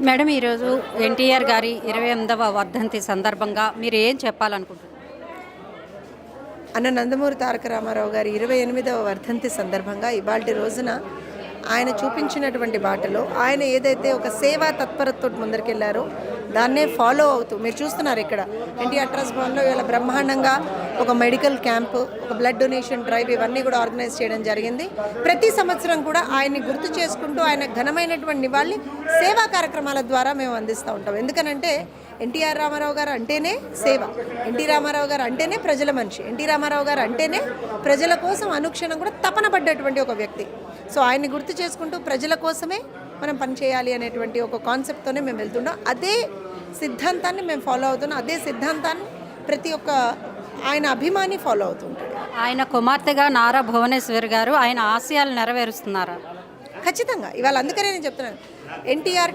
Madam, ఈరోజు ఎన్టీఆర్ గారి 28వ వర్ధంతి సందర్భంగా మీరు ఏం చెప్పాలనుకుంటున్నారు? అన్న నందమూరి తారక రామారావు గారి 28వ వర్ధంతి సందర్భంగా ఇవాల్టి రోజున ఆయన చూపించినటువంటి బాటలో ఆయన ఏదైతే ఒక సేవా తత్పరతతో ముందరికెళ్లారో దాన్నే ఫాలో అవుతూ మీరు చూస్తున్నారు. ఇక్కడ ఎన్టీఆర్ ట్రస్ట్ భవన్లో ఇవాళ బ్రహ్మాండంగా ఒక మెడికల్ క్యాంపు, ఒక బ్లడ్ డొనేషన్ డ్రైవ్ ఇవన్నీ కూడా ఆర్గనైజ్ చేయడం జరిగింది. ప్రతి సంవత్సరం కూడా ఆయన్ని గుర్తు చేసుకుంటూ ఆయన ఘనమైనటువంటి నివాళి సేవా కార్యక్రమాల ద్వారా మేము అందిస్తూ ఉంటాం. ఎందుకనంటే ఎన్టీఆర్ రామారావు గారు అంటేనే సేవ, ఎన్టీ రామారావు గారు అంటేనే ప్రజల మనిషి, ఎన్టీ రామారావు గారు అంటేనే ప్రజల కోసం అనుక్షణం కూడా తపన పడ్డటువంటి ఒక వ్యక్తి. సో ఆయన్ని గుర్తు చేసుకుంటూ ప్రజల కోసమే మనం పనిచేయాలి అనేటువంటి ఒక కాన్సెప్ట్తోనే మేము వెళ్తున్నాం. అదే సిద్ధాంతాన్ని మేము ఫాలో అవుతున్నాం. అదే సిద్ధాంతాన్ని ప్రతి ఒక్క ఆయన అభిమాని ఫాలో అవుతుంటాడు. ఆయన కుమార్తెగా నారా భువనేశ్వర్ గారు ఆయన ఆశయాలు నెరవేరుస్తున్నారా? ఖచ్చితంగా. ఇవాళ అందుకనే నేను చెప్తున్నాను, ఎన్టీఆర్